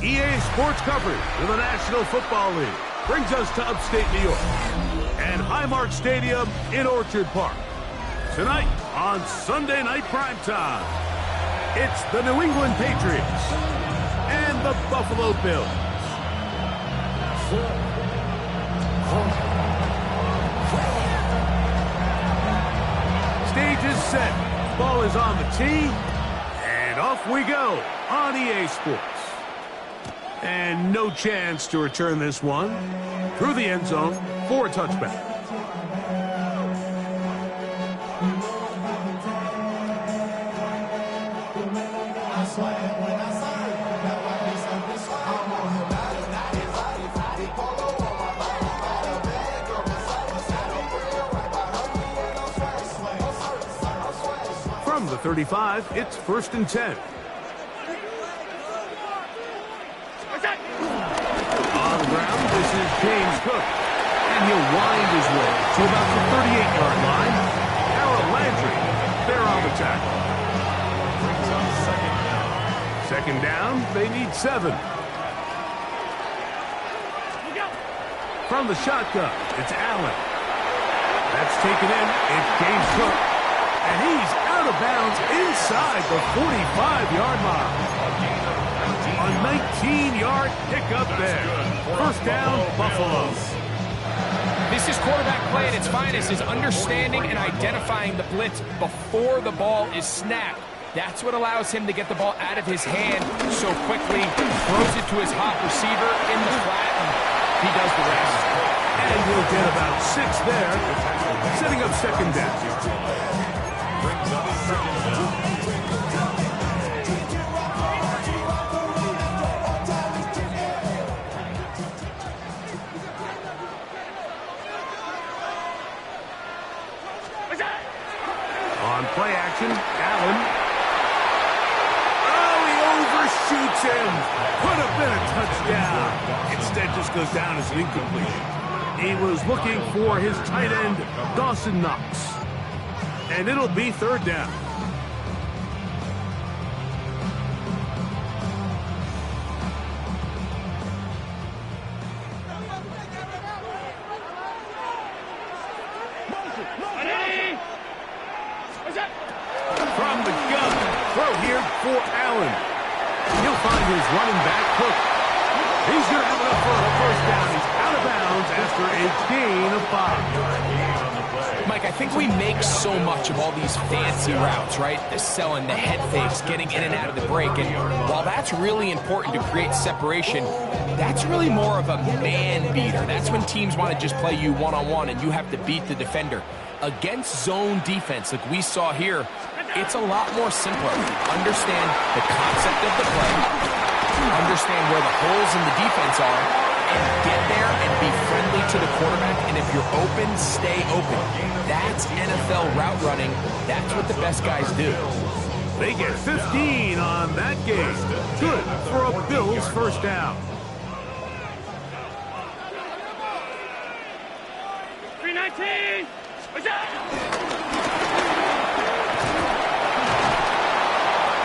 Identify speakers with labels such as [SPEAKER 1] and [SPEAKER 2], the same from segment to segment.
[SPEAKER 1] EA Sports coverage of the National Football League brings us to upstate New York and Highmark Stadium in Orchard Park. Tonight on Sunday Night Primetime, it's the New England Patriots and the Buffalo Bills. Stage is set, ball is on the tee, and off we go on EA Sports. And no chance to return this one through the end zone for a touchback. From the 35, it's 1st and 10. This is James Cook, and he'll wind his way to about the 38-yard line. Harold Landry, they're on the tackle. Second down, they need 7. From the shotgun, it's Allen. That's taken in, it's James Cook, and he's out of bounds inside the 45-yard line. A 19-yard pickup there. First down, Buffalo.
[SPEAKER 2] This is quarterback play at its finest, is understanding and identifying the blitz before the ball is snapped. That's what allows him to get the ball out of his hand so quickly, throws it to his hot receiver in the flat, and he does the rest.
[SPEAKER 1] And he'll get about 6 there, setting up second down. On play action, Allen. Oh, he overshoots him. Could have been a touchdown. Instead, just goes down as an incompletion. He was looking for his tight end, Dawson Knox. And it'll be 3rd down. From the gun, throw here for Allen. He'll find his running back, Cook. He's going to have enough for a first down. He's out of bounds after a gain of 5.
[SPEAKER 2] Mike, I think we make so much of all these fancy routes, right? The selling, the head fakes, getting in and out of the break. And while that's really important to create separation, that's really more of a man beater. That's when teams want to just play you one-on-one and you have to beat the defender. Against zone defense, like we saw here, it's a lot more simpler. Understand the concept of the play, understand where the holes in the defense are, and get there and be friendly to the quarterback. And if you're open, stay open. That's NFL route running. That's what the best guys do.
[SPEAKER 1] They get 15 on that game. Good for a Bills first down.
[SPEAKER 3] 319. What's up?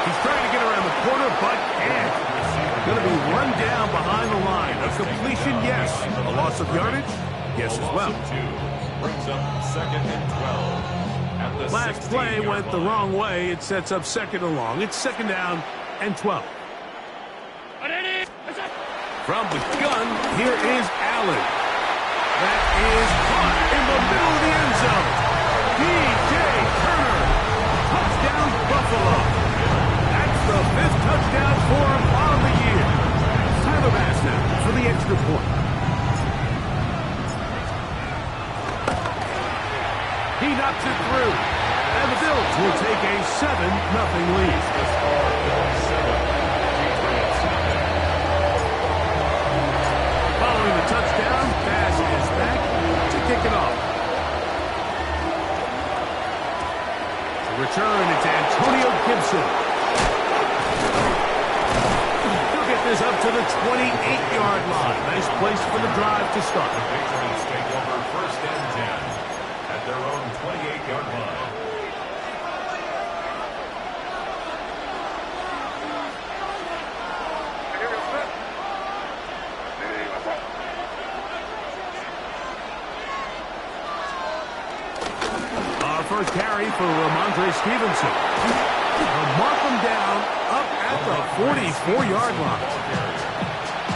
[SPEAKER 1] He's trying to get around the corner, but can't. Going to be run down behind the line. A completion, yes. A loss of yardage, yes as well.
[SPEAKER 4] Brings up 2nd and 12.
[SPEAKER 1] Last play went the wrong way. It sets up 2nd and long. It's 2nd down and 12. From the gun, here is Allen. That is caught in the middle of the end zone. P.J. Turner. Touchdown, Buffalo. That's the 5th touchdown for him on the year. Tyler Bass now for the extra point. He knocks it through. And the Bills will take a 7-0 lead. Following the touchdown, Bass is back to kick it off. The return, it's Antonio Gibson. He'll get this up to the 28-yard line. Nice place for the drive to start.
[SPEAKER 4] The Patriots take over 1st and 10 at their own 28-yard line.
[SPEAKER 1] first carry for Ramondre Stevenson. They'll mark him down up at the 44-yard line.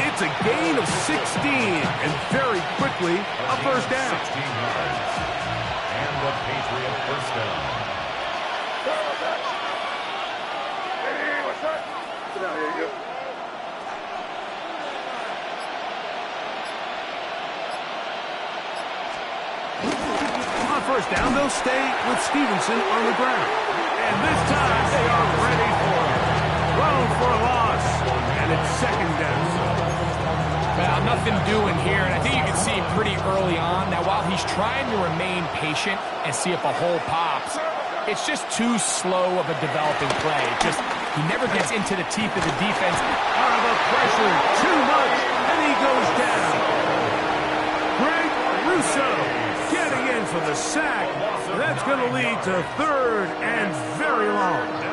[SPEAKER 1] It's a gain of 16, and very quickly, a first down.
[SPEAKER 4] 16 yards. And the Patriot first down.
[SPEAKER 3] Hey, what's up? Sit down here, you.
[SPEAKER 1] On first down, they'll stay with Stevenson on the ground. And this time, they are ready for it. Thrown for a loss, and it's second down.
[SPEAKER 2] Well, nothing doing here, and I think you can see pretty early on. Now, while he's trying to remain patient and see if a hole pops, it's just too slow of a developing play. He never gets into the teeth of the defense.
[SPEAKER 1] Out of the pressure, too much, and he goes down. Greg Russo getting in for the sack. That's going to lead to third and very long.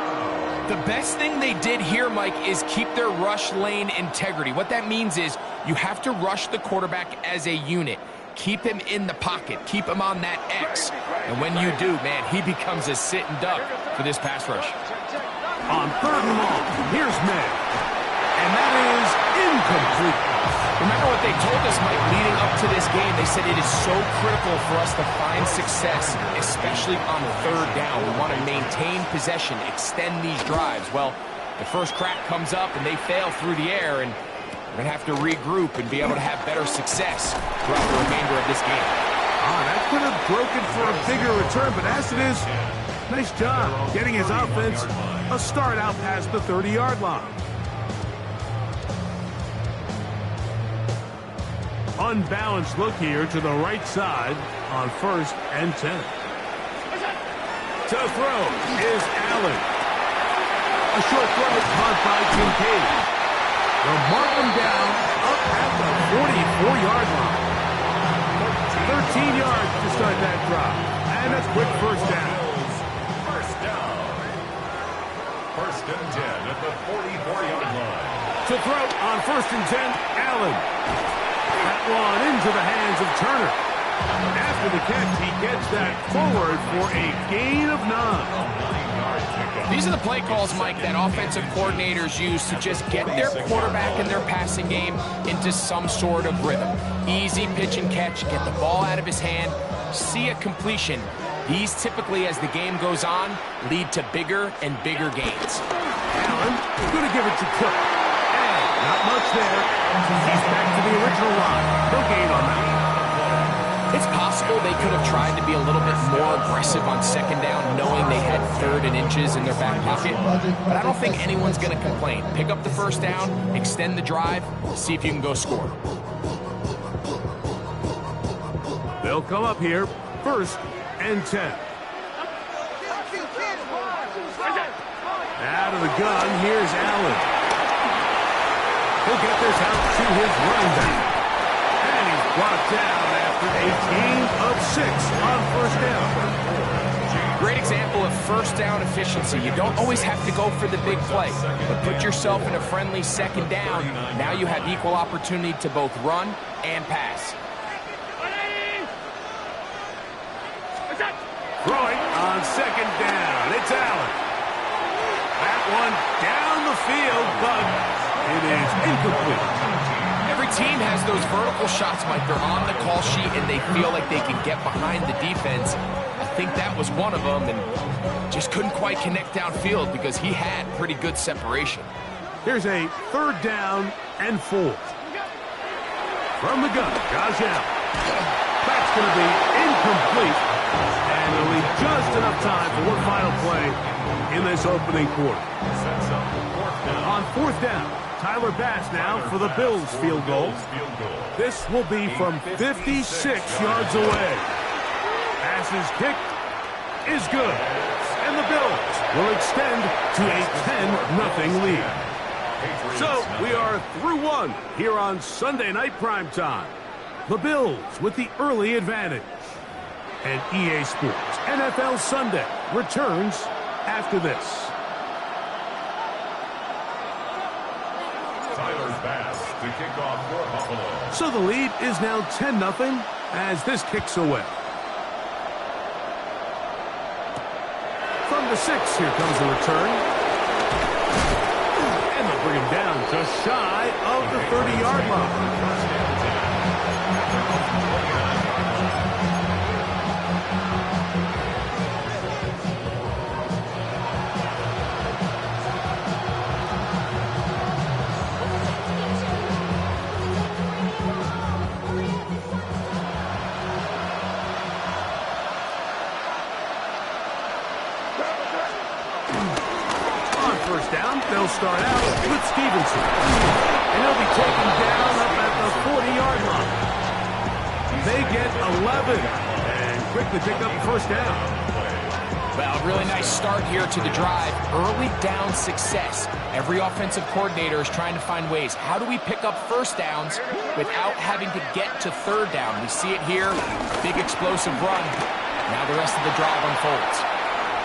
[SPEAKER 2] The best thing they did here, Mike, is keep their rush lane integrity. What that means is you have to rush the quarterback as a unit. Keep him in the pocket. Keep him on that X. And when you do, man, he becomes a sitting duck for this pass rush.
[SPEAKER 1] On third and long, here's May. And that is incomplete.
[SPEAKER 2] Remember what they told us, Mike, leading up to this game. They said it is so critical for us to find success, especially on third down. We want to maintain possession, extend these drives. Well, the first crack comes up and they fail through the air, and we're going to have to regroup and be able to have better success throughout the remainder of this game.
[SPEAKER 1] That could have broken for a bigger return, but as it is, nice job getting his offense a start out past the 30-yard line. Unbalanced look here to the right side on first and 10. To throw is Allen. A short throw caught by Kincaid. They'll mark him down up at the 44-yard line. 13 yards to start that drive. And a quick first down.
[SPEAKER 4] First down. First and 10 at the 44-yard line.
[SPEAKER 1] To throw on first and 10, Allen. That one into the hands of Turner. After the catch, he gets that forward for a gain of 9.
[SPEAKER 2] These are the play calls, Mike, that offensive coordinators use to just get their quarterback and their passing game into some sort of rhythm. Easy pitch and catch, get the ball out of his hand, see a completion. These typically, as the game goes on, lead to bigger and bigger gains.
[SPEAKER 1] Allen going to give it to Cook. And not much there. He's back to the original line. No gain on that.
[SPEAKER 2] It's possible they could have tried to be a little bit more aggressive on second down, knowing they had third and inches in their back pocket. But I don't think anyone's going to complain. Pick up the first down, extend the drive, see if you can go score.
[SPEAKER 1] They'll come up here, first and 10. Out of the gun, here's Allen. He'll get this out to his running back. And he's brought down after a gain of 6 on first down.
[SPEAKER 2] Great example of first down efficiency. You don't always have to go for the big play, but put yourself in a friendly second down. Now you have equal opportunity to both run and pass.
[SPEAKER 1] Throwing on second down, it's Allen. That one down the field, but it is incomplete.
[SPEAKER 2] Every team has those vertical shots, Mike. They're on the call sheet, and they feel like they can get behind the defense. I think that was one of them, and just couldn't quite connect downfield because he had pretty good separation.
[SPEAKER 1] Here's a third down and 4. From the gun, Josh Allen. That's going to be incomplete, and it'll leave just enough time for one final play in this opening quarter. On fourth down, Tyler Bass now for the Bills field goal. This will be from 56 yards away. Pass is kicked, is good. And the Bills will extend to a 10-0 lead. So we are through one here on Sunday Night Primetime. The Bills with the early advantage. And EA Sports NFL Sunday returns after this.
[SPEAKER 4] Tyler Bass to kick off for Buffalo.
[SPEAKER 1] So the lead is now 10-0 as this kicks away. From the 6, here comes the return. And they'll bring him down just shy of the 30-yard line. First down, they'll start out with Stevenson. And he'll be taken down up at the 40-yard line. They get 11 and quickly pick up the first down.
[SPEAKER 2] Well, really nice start here to the drive. Early down success. Every offensive coordinator is trying to find ways. How do we pick up first downs without having to get to third down? We see it here. Big explosive run. Now the rest of the drive unfolds.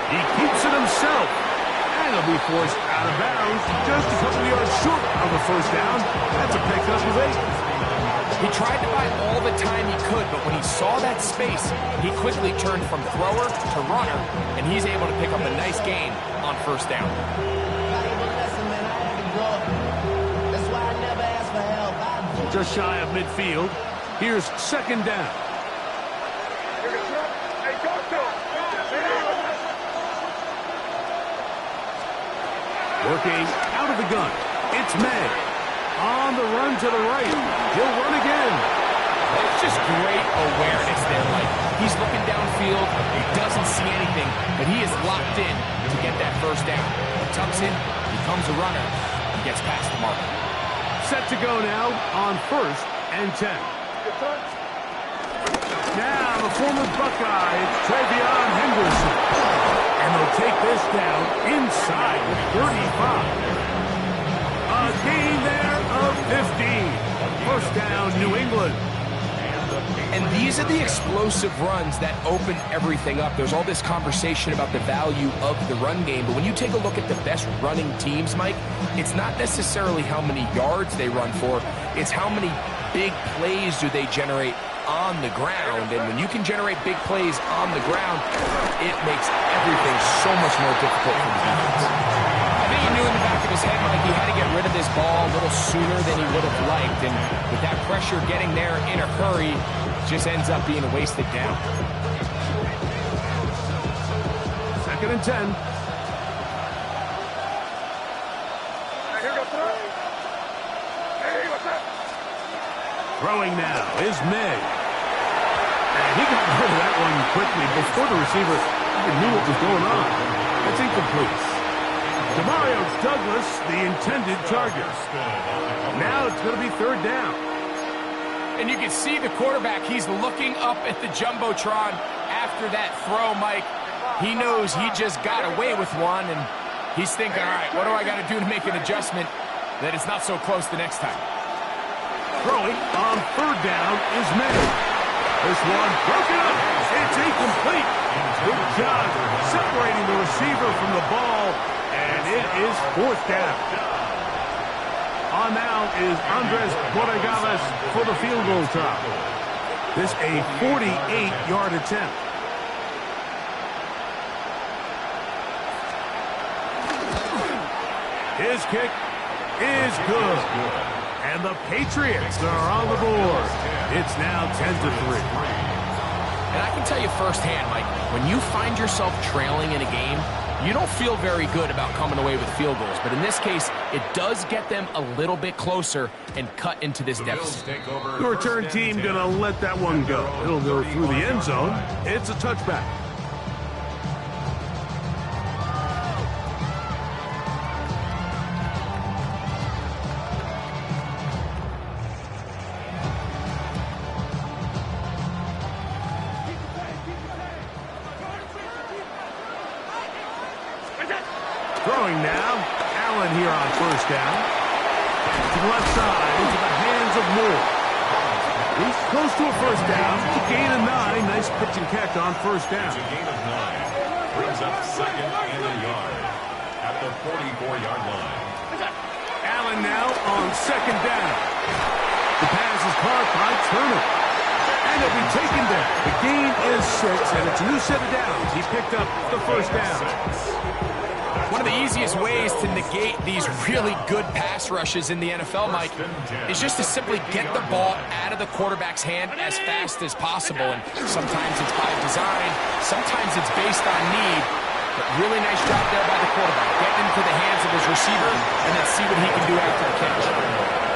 [SPEAKER 1] He keeps it himself. And he'll be forced out of bounds just a couple yards short of the first down. That's a pickup of 8.
[SPEAKER 2] He tried to buy all the time he could, but when he saw that space, he quickly turned from thrower to runner, and he's able to pick up a nice gain on first down.
[SPEAKER 1] Just shy of midfield. Here's second down. Working out of the gun. It's May. On the run to the right. He'll run again.
[SPEAKER 2] It's just great awareness there, Mike. He's looking downfield. He doesn't see anything, but he is locked in to get that first down. He tucks in, becomes a runner, and gets past the mark.
[SPEAKER 1] Set to go now on 1st and 10. Now the former Buckeye, Travion Henderson. And they'll take this down inside the 35. A gain there of 15. First down, New England.
[SPEAKER 2] And these are the explosive runs that open everything up. There's all this conversation about the value of the run game, but when you take a look at the best running teams, Mike, it's not necessarily how many yards they run for, it's how many big plays do they generate on the ground. And when you can generate big plays on the ground, it makes everything so much more difficult for the defense. I think he knew in the back of his head, Mike, he had to get rid of this ball a little sooner than he would have liked. And with that pressure getting there in a hurry, it just ends up being a wasted down.
[SPEAKER 1] Second and 10. Throwing now is May. And he got rid of that one quickly before the receiver even knew what was going on. That's incomplete. Demario Douglas, the intended target. Now it's going to be third down.
[SPEAKER 2] And you can see the quarterback, he's looking up at the Jumbotron after that throw, Mike. He knows he just got away with one, and he's thinking, all right, what do I got to do to make an adjustment that it's not so close the next time?
[SPEAKER 1] Throwing on third down is May. This one broken up. It's incomplete. Good job separating the receiver from the ball, and it is fourth down. On now is Andres Borregales for the field goal try. This a 48-yard attempt. His kick is good. And the Patriots are on the board. It's now 10-3.
[SPEAKER 2] And I can tell you firsthand, Mike, when you find yourself trailing in a game, you don't feel very good about coming away with field goals. But in this case, it does get them a little bit closer and cut into this deficit.
[SPEAKER 1] The return team going to let that one go. It'll go through the end zone. It's a touchback. Throwing now, Allen here on first down. To the left side, into the hands of Moore. He's close to a first down. A gain of 9. Nice pitch and catch on first down.
[SPEAKER 4] A gain of 9. Brings up second and a yard at the 44-yard line.
[SPEAKER 1] Allen now on second down. The pass is caught by Turner. And he'll be taken down. The gain is 6, and it's a new set of downs. He picked up the first down.
[SPEAKER 2] One of the easiest ways to negate these really good pass rushes in the NFL, Mike, is just to simply get the ball out of the quarterback's hand as fast as possible. And sometimes it's by design, sometimes it's based on need. But really nice job there by the quarterback. Get into the hands of his receiver and then see what he can do after the catch.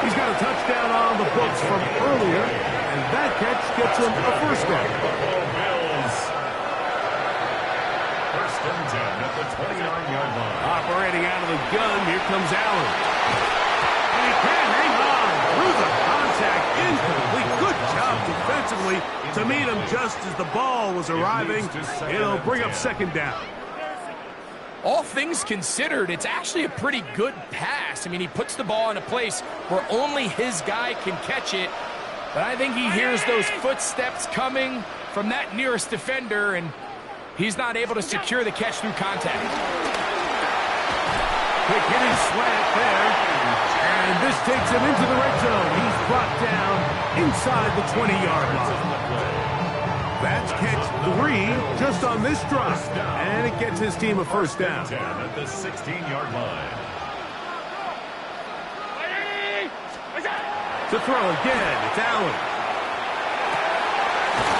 [SPEAKER 1] He's got a touchdown on the books from earlier, and that catch gets him a first down.
[SPEAKER 4] First and 10 at the 29-yard line.
[SPEAKER 1] Operating out of the gun, here comes Allen. And he can hang on through the contact, incomplete. Good job defensively to meet him just as the ball was arriving. It'll bring up second down.
[SPEAKER 2] All things considered, it's actually a pretty good pass. I mean, he puts the ball in a place where only his guy can catch it. But I think he hears those footsteps coming from that nearest defender, and he's not able to secure the catch through contact.
[SPEAKER 1] Quick hitting slant there. And this takes him into the red zone. He's brought down inside the 20-yard line. That's catch 3 just on this drive. And it gets his team a first down.
[SPEAKER 4] 10 at the 16-yard line.
[SPEAKER 1] To throw again, it's Allen.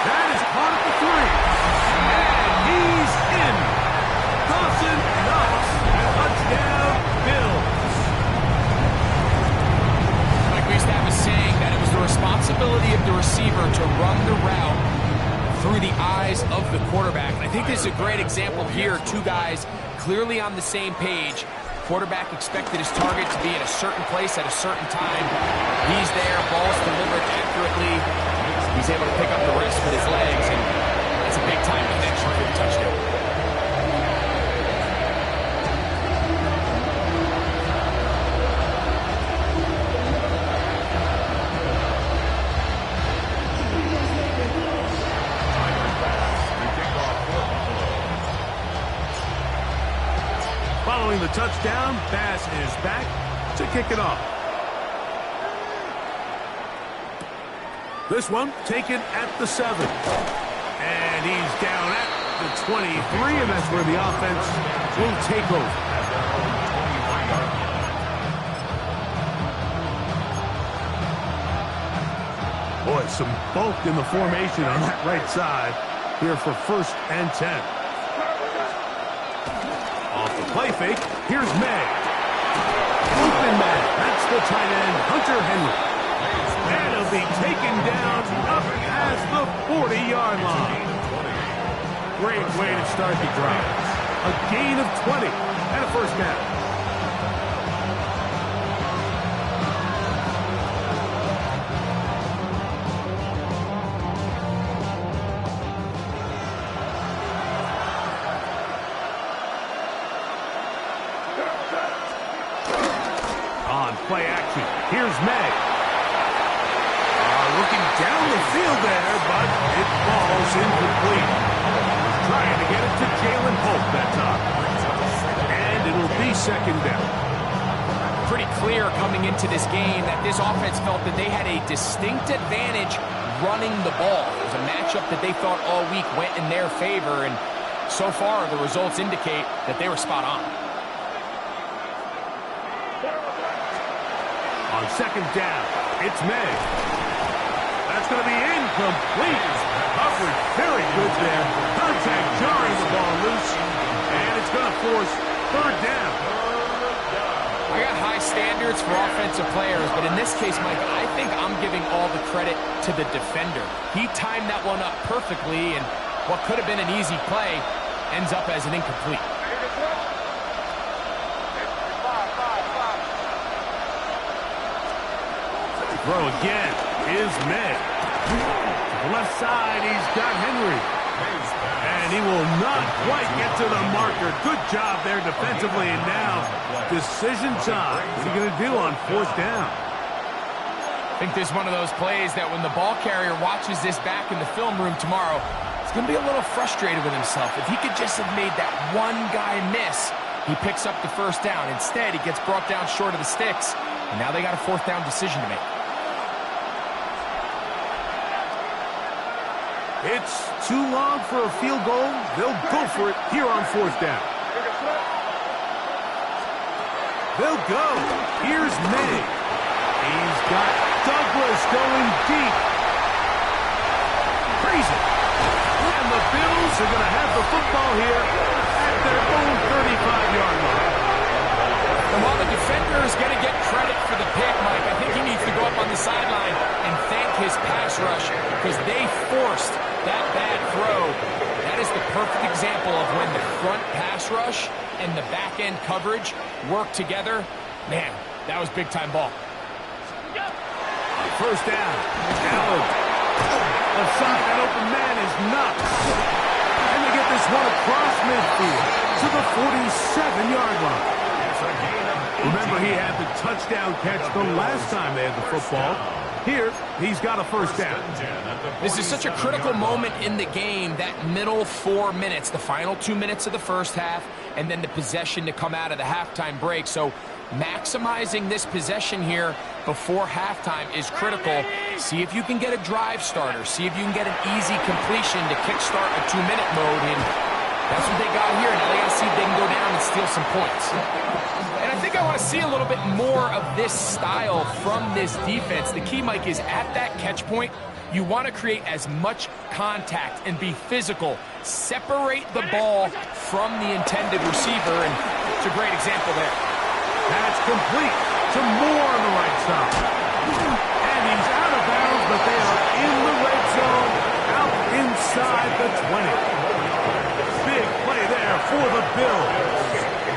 [SPEAKER 1] That is caught at the 3. And he's in. Dawson Knox. Touchdown, Bills.
[SPEAKER 2] Like we used to have a saying that it was the responsibility of the receiver to run the route through the eyes of the quarterback. And I think this is a great example here. Two guys clearly on the same page. Quarterback expected his target to be in a certain place at a certain time. He's there, ball's delivered accurately. He's able to pick up the rest with his legs, and that's a big-time connection for the touchdown.
[SPEAKER 1] Following the touchdown, Bass is back to kick it off. This one taken at the 7. And he's down at the 23, and that's where the offense will take over. Boy, some bulk in the formation on that right side here for first and 10. Off the play fake, here's May. Open man, that's the tight end, Hunter Henry. And he'll be taken down up past the 40-yard line. Great way to start the drive. A gain of 20 and a first down. Play action. Here's May. Looking down the field there, but it falls incomplete. Trying to get it to Jalen Hope that time. And it'll be second down.
[SPEAKER 2] Pretty clear coming into this game that this offense felt that they had a distinct advantage running the ball. It was a matchup that they thought all week went in their favor, and so far the results indicate that they were spot on.
[SPEAKER 1] On second down, it's May. That's going to be incomplete. Coverage very good there. Contact jarring the ball loose. And it's going to force third down.
[SPEAKER 2] I got high standards for offensive players, but in this case, Mike, I think I'm giving all the credit to the defender. He timed that one up perfectly, and what could have been an easy play ends up as an incomplete.
[SPEAKER 1] Throw again is May. To the left side, he's got Henry. And he will not quite get to the marker. Good job there defensively, and now decision time. What are you going to do on fourth down?
[SPEAKER 2] I think this is one of those plays that when the ball carrier watches this back in the film room tomorrow, he's going to be a little frustrated with himself. If he could just have made that one guy miss, he picks up the first down. Instead, he gets brought down short of the sticks, and now they got a fourth down decision to make.
[SPEAKER 1] It's too long for a field goal. They'll go for it here on 4th down. They'll go. Here's May. He's got Douglas going deep. Crazy. And the Bills are going to have the football here at their own 35-yard line.
[SPEAKER 2] And while the defender is going to get credit for the pick, Mike, I think he needs to go up on the sideline and thank his pass rush because they forced that bad throw. That is the perfect example of when the front pass rush and the back-end coverage work together. Man, that was big-time ball.
[SPEAKER 1] On 1st down, Allen. Left side, that open man is knocked. And they get this one across midfield to the 47-yard line. Remember, he had the touchdown catch the last time they had the football. Here, he's got a 1st down.
[SPEAKER 2] This is such a critical moment in the game, that middle 4 minutes, the final 2 minutes of the first half, and then the possession to come out of the halftime break. So maximizing this possession here before halftime is critical. See if you can get a drive starter. See if you can get an easy completion to kickstart a 2-minute mode. And that's what they got here. Now they got to see if they can go down and steal some points. And I think I want to see a little bit more of this style from this defense. The key, Mike, is at that catch point, you want to create as much contact and be physical. Separate the ball from the intended receiver, and it's a great example there.
[SPEAKER 1] That's complete to Moore on the right side. And he's out of bounds, but they are in the red zone, out inside the 20. Big play there for the Bills.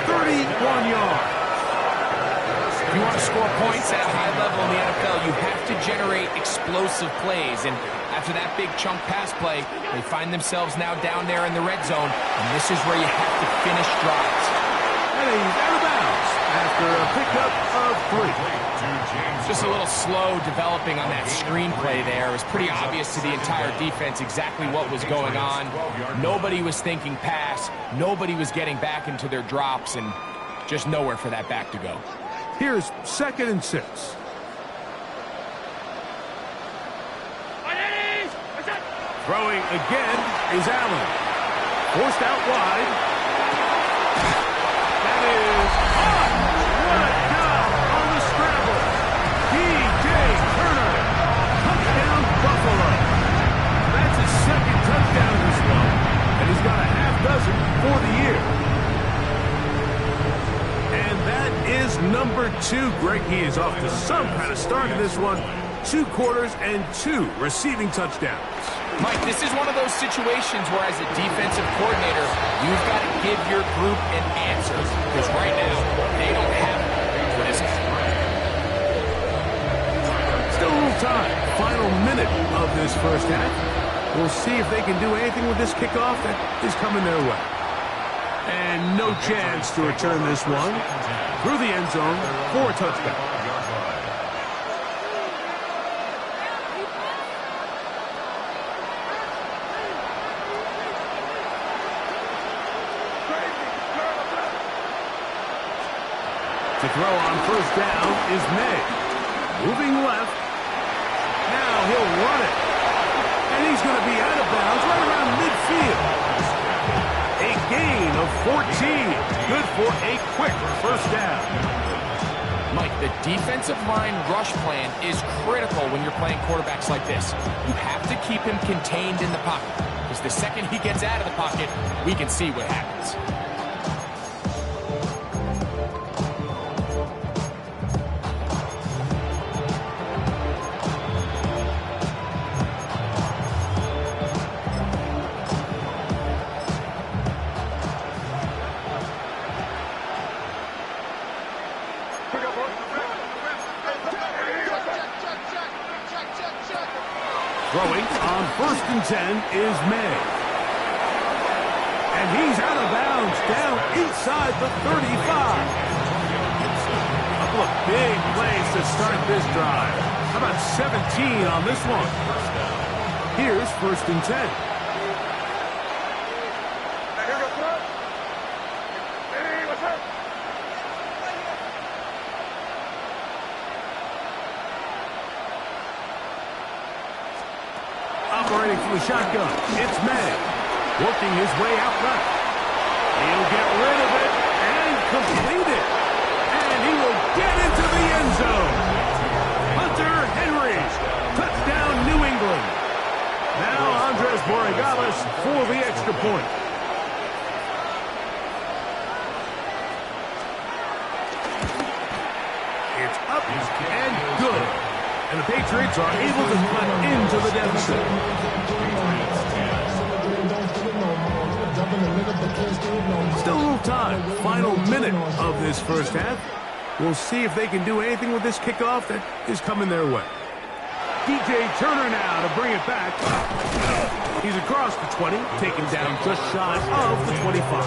[SPEAKER 1] 31 yards.
[SPEAKER 2] If you want to score points at a high level in the NFL, you have to generate explosive plays. And after that big chunk pass play, they find themselves now down there in the red zone. And this is where you have to finish drives.
[SPEAKER 1] And he's out of bounds after a pickup of 3.
[SPEAKER 2] Just a little slow developing on that screenplay there. It was pretty obvious to the entire defense exactly what was going on. Nobody was thinking pass. Nobody was getting back into their drops, and just nowhere for that back to go.
[SPEAKER 1] Here's 2nd and 6. Throwing again is Allen. Forced out wide. That is caught. What a job on the scramble. D.J. Turner. Touchdown, Buffalo. That's his 2nd touchdown in this one. And he's got a half dozen for the year. And that is number 2. Greg, he is off to some kind of start in this one. 2 quarters and 2 receiving touchdowns.
[SPEAKER 2] Mike, this is one of those situations where as a defensive coordinator, you've got to give your group an answer. Because right now, they don't have it for this.
[SPEAKER 1] Still a little time. Final minute of this first half. We'll see if they can do anything with this kickoff that is coming their way. And no chance to return this one through the end zone for a touchdown. To throw on 1st down is May. Moving left. Now he'll run it. And he's going to be out of bounds right around midfield. A gain of 14. Good for a quick 1st down.
[SPEAKER 2] Mike, the defensive line rush plan is critical when you're playing quarterbacks like this. You have to keep him contained in the pocket. Because the second he gets out of the pocket, we can see what happens.
[SPEAKER 1] Throwing on 1st and 10 is May. And he's out of bounds down inside the 35. A couple of big plays to start this drive. How about 17 on this one? Here's 1st and 10. Operating from the shotgun, it's May. Working his way out left. He'll get rid of it and complete it. And he will get into the end zone. Hunter Henry's touchdown, New England. Now Andres Borregales for the extra point. It's up and good. And the Patriots are able to cut into the deficit. Still a little time. Final minute of this first half. We'll see if they can do anything with this kickoff that is coming their way. DJ Turner now to bring it back. He's across the 20, taken down just shy of the 25.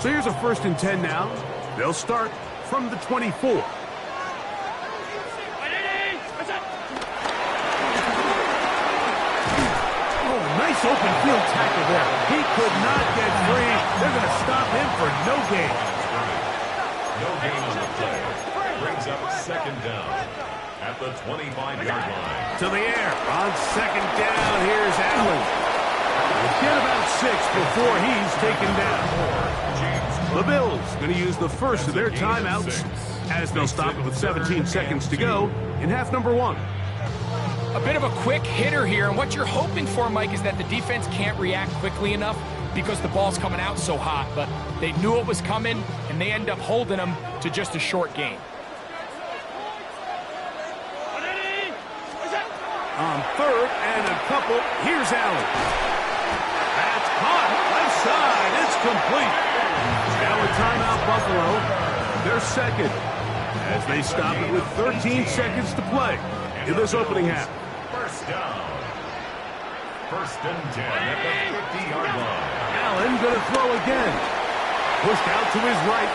[SPEAKER 1] So here's a 1st and 10 now. They'll start from the 24. Nice open field tackle there. He could not get free. They're going to stop him for no gain.
[SPEAKER 4] No gain on the play. Brings up 2nd down at the 25-yard line.
[SPEAKER 1] To the air. On 2nd down, here's Allen. We'll get about 6 before he's taken down. The Bills going to use the first of their timeouts as they'll stop it with 17 seconds to go in half number 1.
[SPEAKER 2] A bit of a quick hitter here, and what you're hoping for, Mike, is that the defense can't react quickly enough because the ball's coming out so hot. But they knew it was coming, and they end up holding them to just a short gain.
[SPEAKER 1] On 3rd and a couple, here's Allen. That's caught. Left side, it's complete. Now a timeout, Buffalo. They're 2nd as they stop it with 13 seconds to play in this opening half.
[SPEAKER 4] 1st down. 1st and 10 at the 50-yard line.
[SPEAKER 1] Allen going to throw again. Pushed out to his right.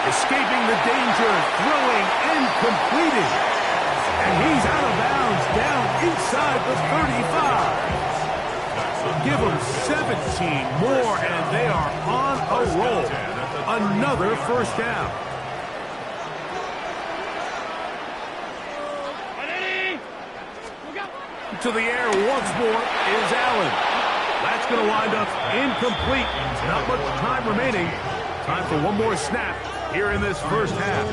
[SPEAKER 1] Escaping the danger. Throwing and completing. And he's out of bounds down inside the 35. Give them 17 more and they are on a roll. Another 1st down. To the air once more is Allen. That's going to wind up incomplete. Not much time remaining. Time for one more snap here in this first half.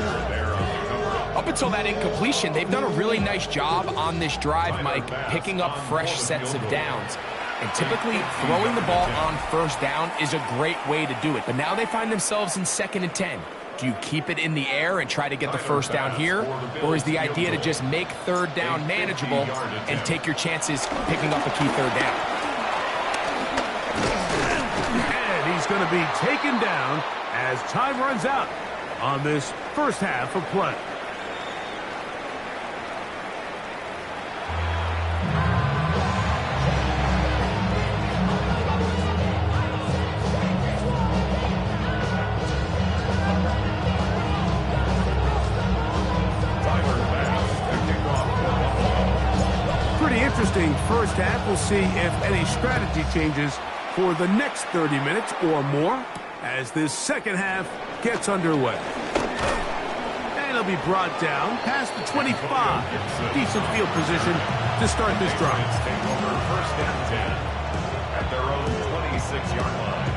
[SPEAKER 2] Up until that incompletion, they've done a really nice job on this drive, Mike, picking up fresh sets of downs. And typically, throwing the ball on 1st down is a great way to do it. But now they find themselves in 2nd and 10. Do you keep it in the air and try to get the 1st down here? Or is the idea to just make 3rd down manageable and take your chances picking up a key 3rd down?
[SPEAKER 1] And he's going to be taken down as time runs out on this first half of play. Interesting first half. We'll see if any strategy changes for the next 30 minutes or more as this second half gets underway. And it'll be brought down past the 25. Decent field position to start this drive.
[SPEAKER 4] Take over 1st and 10 at their own 26-yard line.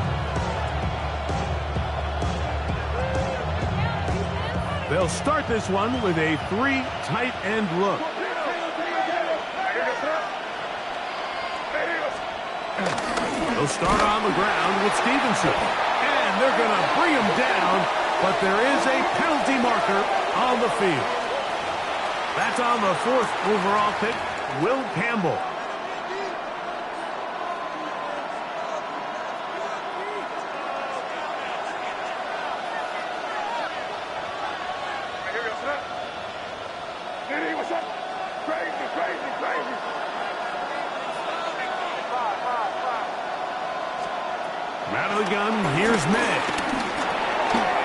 [SPEAKER 1] They'll start this one with a 3 tight end look. They'll start on the ground with Stevenson. And they're going to bring him down, but there is a penalty marker on the field. That's on the 4th overall pick, Will Campbell.
[SPEAKER 3] What's up? Crazy, crazy, crazy.
[SPEAKER 1] Out of the gun, here's May.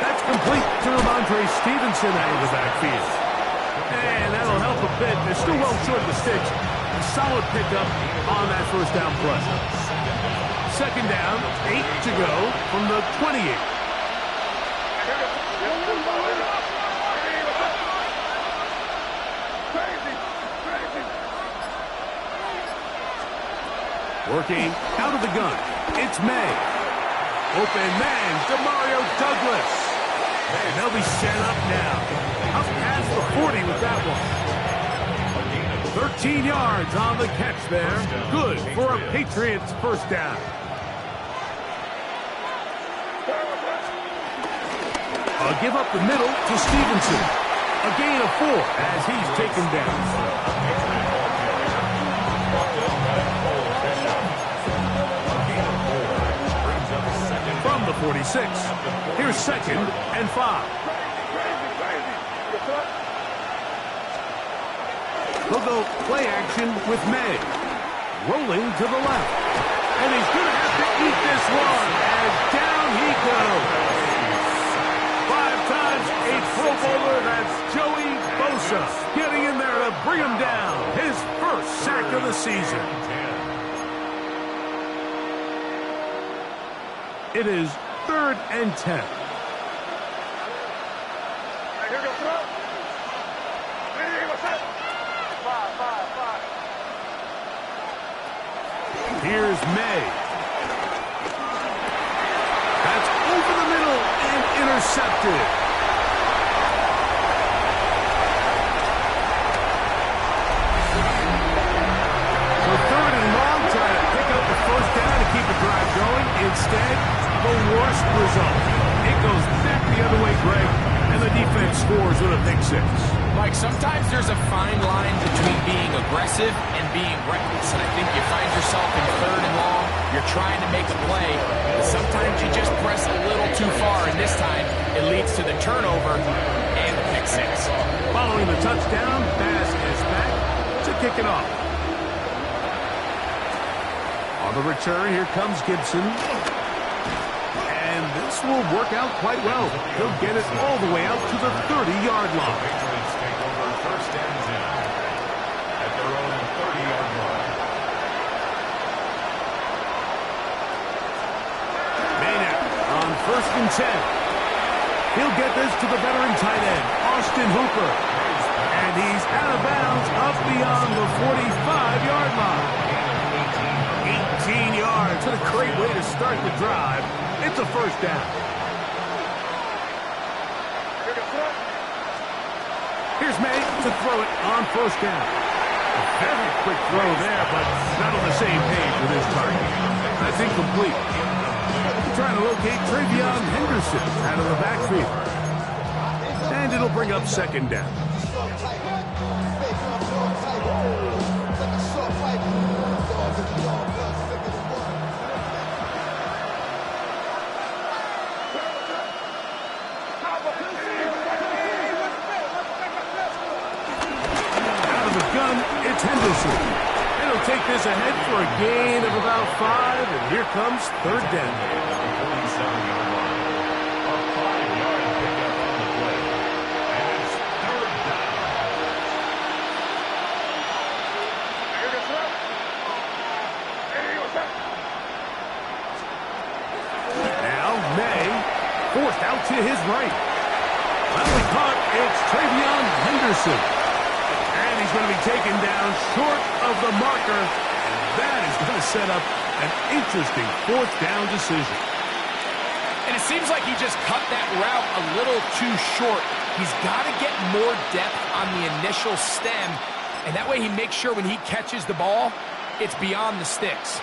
[SPEAKER 1] That's complete to Ramondre Stevenson out of the backfield. And that'll help a bit. They're still well short of the sticks. A solid pickup on that 1st down play. 2nd down, 8 to go from the 28. Working out of the gun. It's May. Open man, Demario Douglas. And they'll be set up now. Up past the 40 with that one. 13 yards on the catch there. Good for a Patriots first down. A give up the middle to Stevenson. A gain of 4 as he's taken down. From the 46, here's 2nd and 5. They'll go play action with May. Rolling to the left. And he's going to have to eat this one as down he goes. 5 times a Pro Bowler, that's Joey Bosa getting in there to bring him down. His first sack of the season. It is 3rd and 10. Here's May. That's over the middle and intercepted. So 3rd and long, trying to pick up the first down to keep the drive going. Instead, the worst result. It goes back the other way, Greg, and the defense scores with a pick 6.
[SPEAKER 2] Mike, sometimes there's a fine line between being aggressive and being reckless. And I think you find yourself in 3rd and long, you're trying to make a play, but sometimes you just press a little too far, and this time it leads to the turnover and the pick 6.
[SPEAKER 1] Following the touchdown, pass is back to kick it off. On the return, here comes Gibson. And this will work out quite well. He'll get it all the way out to the 30-yard line.
[SPEAKER 4] Patriots take over 1st and 10 at their own 30-yard line.
[SPEAKER 1] Maynard on 1st and 10. He'll get this to the veteran tight end, Austin Hooper. And he's out of bounds up beyond the 45-yard line. 18 yards. What a great way to start the drive. It's a first down. Here's May to throw it on 1st down. A very quick throw there, but not on the same page with his target. That's incomplete. Trying to locate Travion Henderson out of the backfield. And it'll bring up 2nd down. It's Henderson. And he'll take this ahead for a gain of about 5, and here comes 3rd down.
[SPEAKER 4] 47-yard line. A 5-yard pickup on the play. And it's 3rd down.
[SPEAKER 1] Now May forced out to his right. Finally caught, it's Travion Henderson. And he's going to be taken down short of the marker. And that is going to set up an interesting 4th down decision.
[SPEAKER 2] And it seems like he just cut that route a little too short. He's got to get more depth on the initial stem. And that way he makes sure when he catches the ball, it's beyond the sticks.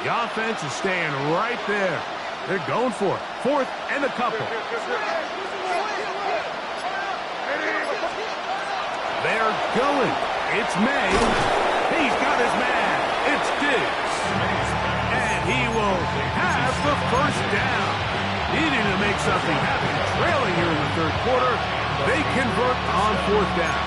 [SPEAKER 1] The offense is staying right there. They're going for it. 4th and a couple. They're going. It's May. He's got his man. It's Diggs. And he will have the first down. Needing to make something happen. Trailing here in the 3rd quarter. They convert on 4th down.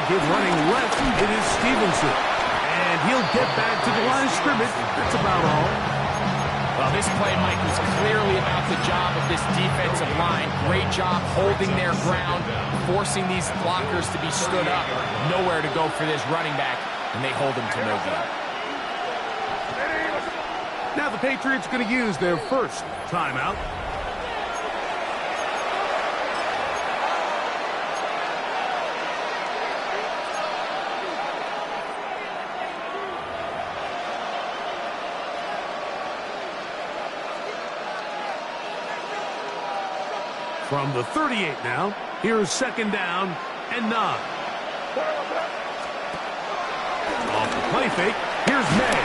[SPEAKER 1] give running left, it is Stevenson. And he'll get back to the line of scrimmage. That's about all.
[SPEAKER 2] Well, this play, Mike, was clearly about the job of this defensive line. Great job holding their ground, forcing these blockers to be stood up. Nowhere to go for this running back, and they hold him to no gain.
[SPEAKER 1] Now the Patriots going to use their first timeout. From the 38 now, here's second down and 9. Off the play fake, here's May.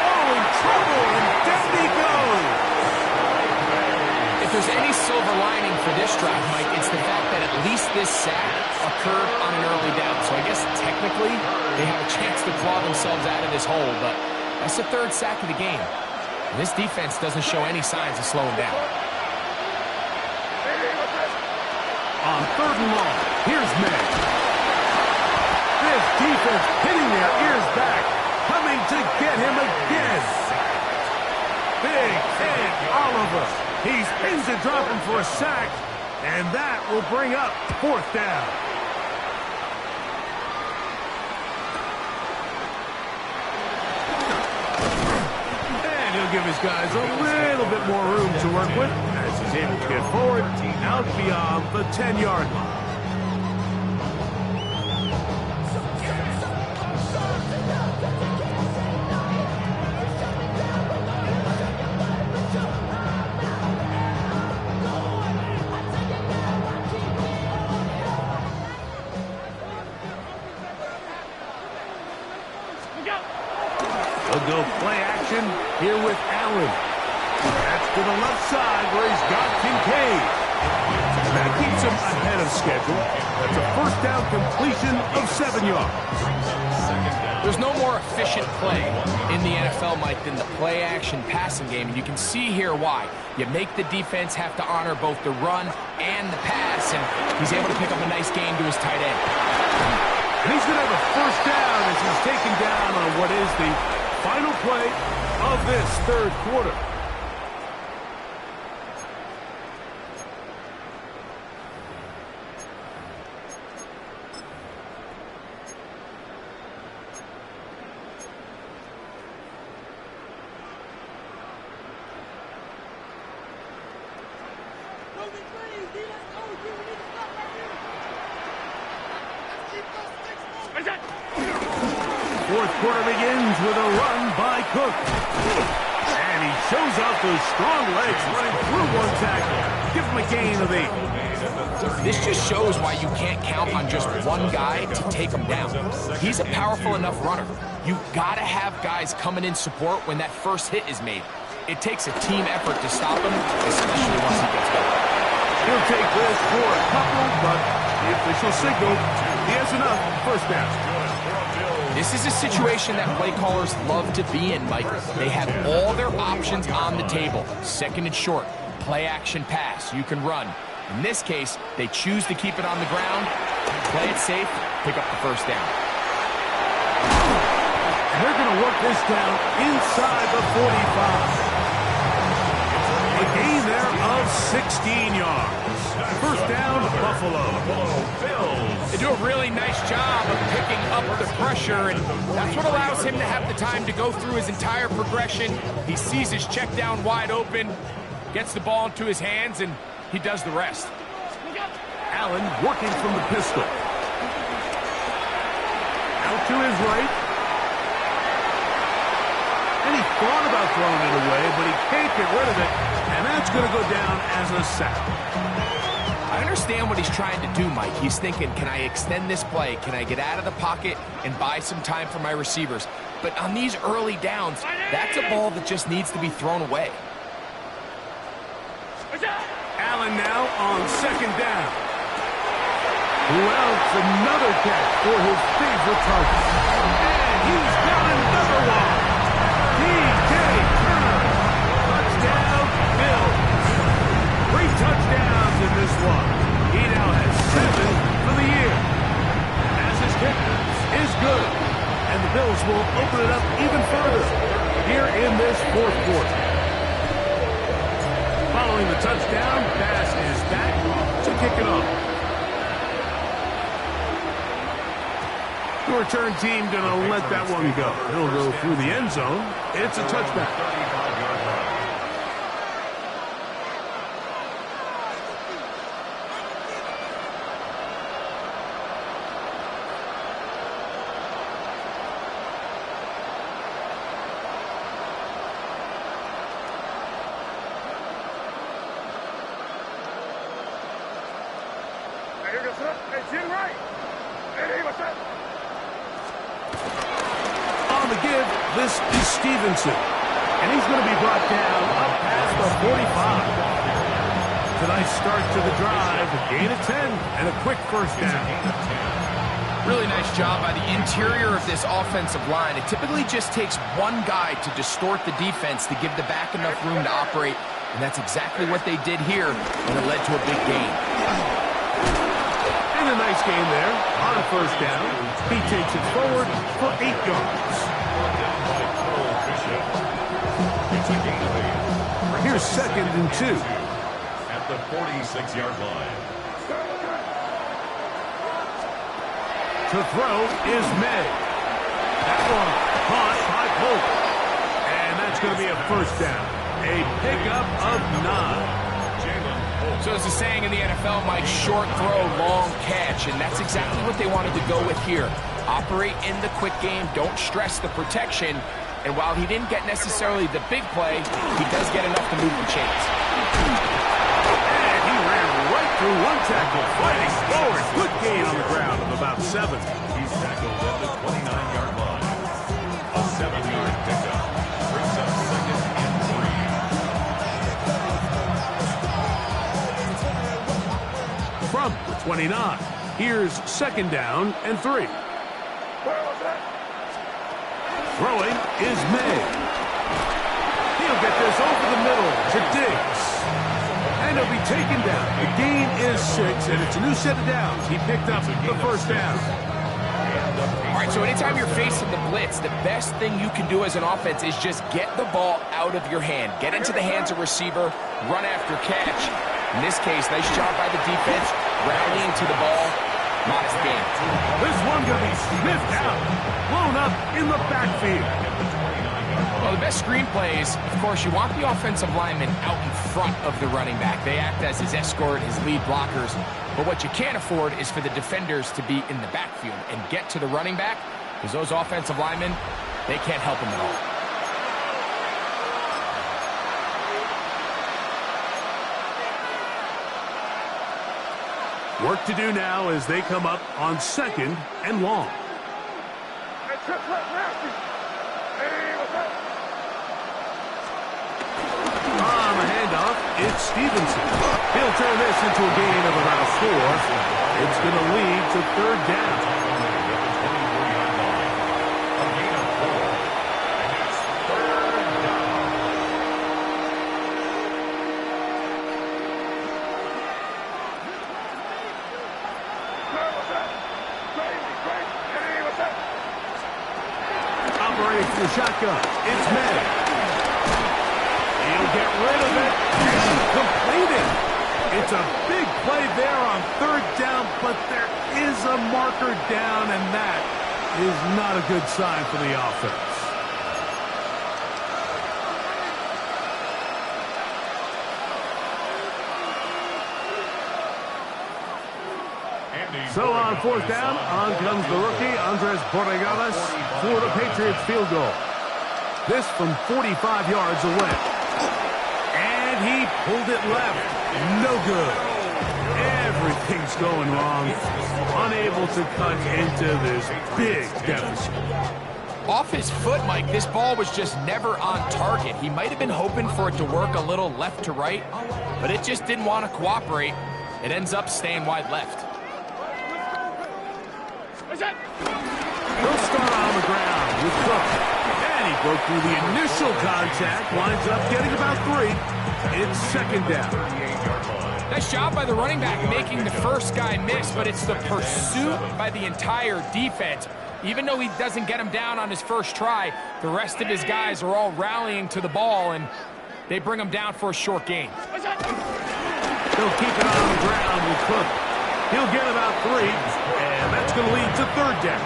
[SPEAKER 1] Oh, in trouble, and down he goes.
[SPEAKER 2] If there's any silver lining for this drive, Mike, it's the fact that at least this sack occurred on an early down. So I guess technically they have a chance to claw themselves out of this hole, but that's the third sack of the game. And this defense doesn't show any signs of slowing down.
[SPEAKER 1] On third and long, here's May. This defense hitting their ears back, coming to get him again. Big Ed Oliver. He spins to drop him for a sack, and that will bring up fourth down. And he'll give his guys a little bit more room to work with as he's able to get forward out beyond the 10-yard line. They'll go play action here with Allen. That's to the left side where he's got Kincaid. That keeps him ahead of schedule. That's a first down completion of 7 yards.
[SPEAKER 2] There's no more efficient play in the NFL, Mike, than the play-action passing game, and you can see here why. You make the defense have to honor both the run and the pass, and he's able to pick up a nice gain to his tight end.
[SPEAKER 1] And he's going to have a first down as he's taken down on what is the final play of this third quarter. Fourth quarter begins with a run by Cook. And he shows off those strong legs running through one tackle. Give him a gain of 8.
[SPEAKER 2] This just shows why you can't count on just one guy to take him down. He's a powerful enough runner. You've got to have guys coming in support when that first hit is made. It takes a team effort to stop him, especially once he gets going.
[SPEAKER 1] He'll take this for a couple, but the official signal, he has enough. First down.
[SPEAKER 2] This is a situation that play callers love to be in, Mike. They have all their options on the table. Second and short, play action pass, you can run. In this case, they choose to keep it on the ground, play it safe, pick up the first down.
[SPEAKER 1] And they're going to work this down inside the 45. A gain there of 16 yards. First down, Buffalo.
[SPEAKER 2] They do a really nice job of picking up the pressure, and that's what allows him to have the time to go through his entire progression. He sees his check down wide open, gets the ball into his hands, and he does the rest.
[SPEAKER 1] Allen working from the pistol. Out to his right. And he thought about throwing it away, but he can't get rid of it, and that's going to go down as a sack.
[SPEAKER 2] I understand what he's trying to do, Mike. He's thinking, can I extend this play? Can I get out of the pocket and buy some time for my receivers? But on these early downs, that's a ball that just needs to be thrown away.
[SPEAKER 1] Allen now on second down. Who else? Another catch for his favorite target. And he's got another one. DJ Turner. Touchdown, Bills. 3 touchdowns in this one. He now has 7 for the year. As will open it up even further here in this fourth quarter. Following the touchdown, pass is back to kick it off. The return team going to let that one go. It'll go through the end zone. It's a touchback.
[SPEAKER 3] Here goes up. Hey, Jim, right. Hey, what's up?
[SPEAKER 1] On the give, this is Stevenson. And he's going to be brought down up past the 45. Tonight's start to the drive, a gain of 10 and a quick first down.
[SPEAKER 2] Really nice job by the interior of this offensive line. It typically just takes one guy to distort the defense to give the back enough room to operate. And that's exactly what they did here, and it led to a big gain.
[SPEAKER 1] And a nice game there on a first down. He takes it forward for 8 yards. Here's 2nd and 2.
[SPEAKER 4] At the 46-yard line.
[SPEAKER 1] To throw is May. That one caught by Polk. And that's going to be a first down. A pickup of 9.
[SPEAKER 2] So as the saying in the NFL, Mike, short throw, long catch, and that's exactly what they wanted to go with here. Operate in the quick game, don't stress the protection, and while he didn't get necessarily the big play, he does get enough to move the chains.
[SPEAKER 1] And he ran right through one tackle, fighting forward. Good gain on the ground of about 7.
[SPEAKER 4] He's tackled at the 29-yard line. A 7-yard pickup brings up 2nd and 3.
[SPEAKER 1] From the 29, here's 2nd down and 3. Throwing is May. He'll get this over the middle to Diggs. And he'll be taken down. The gain is 6, and it's a new set of downs. He picked up the first down.
[SPEAKER 2] All right, so anytime you're facing the blitz, the best thing you can do as an offense is just get the ball out of your hand. Get into the hands of receiver, run after catch. In this case, nice job by the defense, rallying to the ball. Modest gain.
[SPEAKER 1] This one going to be sniffed out, blown up in the backfield.
[SPEAKER 2] Well, the best screenplays, of course, you want the offensive lineman out in front of the running back. They act as his escort, his lead blockers. But what you can't afford is for the defenders to be in the backfield and get to the running back, because those offensive linemen, they can't help him at all.
[SPEAKER 1] Work to do now as they come up on 2nd and long.
[SPEAKER 3] Hey, trip, nasty. Hey, what's up?
[SPEAKER 1] On the handoff, it's Stevenson. He'll turn this into a gain of about 4. It's going to lead to 3rd down. The shotgun. It's May. He'll get rid of it and complete it. It's a big play there on 3rd down, but there is a marker down, and that is not a good sign for the offense. So on 4th down, on comes the rookie, Andres Borregales, for the Patriots field goal. This from 45 yards away. And he pulled it left. No good. Everything's going wrong. Unable to cut into this big deficit.
[SPEAKER 2] Off his foot, Mike, this ball was just never on target. He might have been hoping for it to work a little left to right, but it just didn't want to cooperate. It ends up staying wide left.
[SPEAKER 1] He'll start on the ground with Cook. And he broke through the initial contact, winds up getting about 3. It's 2nd down.
[SPEAKER 2] Nice job by the running back making the first guy miss, but it's the pursuit by the entire defense. Even though he doesn't get him down on his first try, the rest of his guys are all rallying to the ball, and they bring him down for a short gain.
[SPEAKER 1] He'll keep it on the ground with Cook. He'll get about 3, and that's going to lead to third down.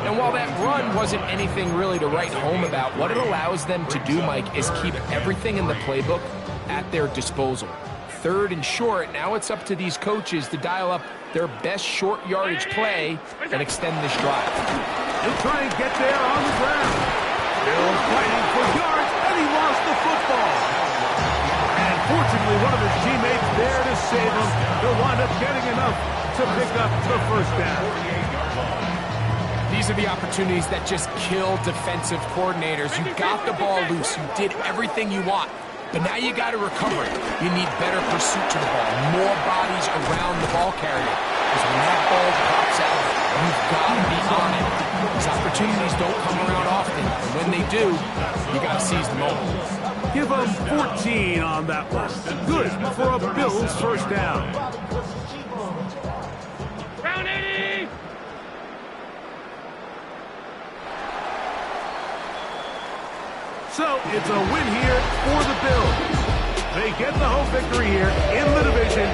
[SPEAKER 2] And while that run wasn't anything really to write home about, what it allows them to do, Mike, is keep everything in the playbook at their disposal. Third and short, now it's up to these coaches to dial up their best short yardage play and extend this drive.
[SPEAKER 1] He'll try and get there on the ground. Still fighting for yards, and he lost the football. And fortunately, one of his teammates there to save him. He'll wind up getting enough to pick up the first down.
[SPEAKER 2] These are the opportunities that just kill defensive coordinators. You got the ball loose. You did everything you want. But now you got to recover it. You need better pursuit to the ball, more bodies around the ball carrier. Because when that ball pops out, you've got to be on it. These opportunities don't come around often. And when they do, you got to seize the moment.
[SPEAKER 1] Give them 14 on that one. Good for a Bills first down.
[SPEAKER 3] Round 80!
[SPEAKER 1] So it's a win here for the Bills. They get the home victory here in the division.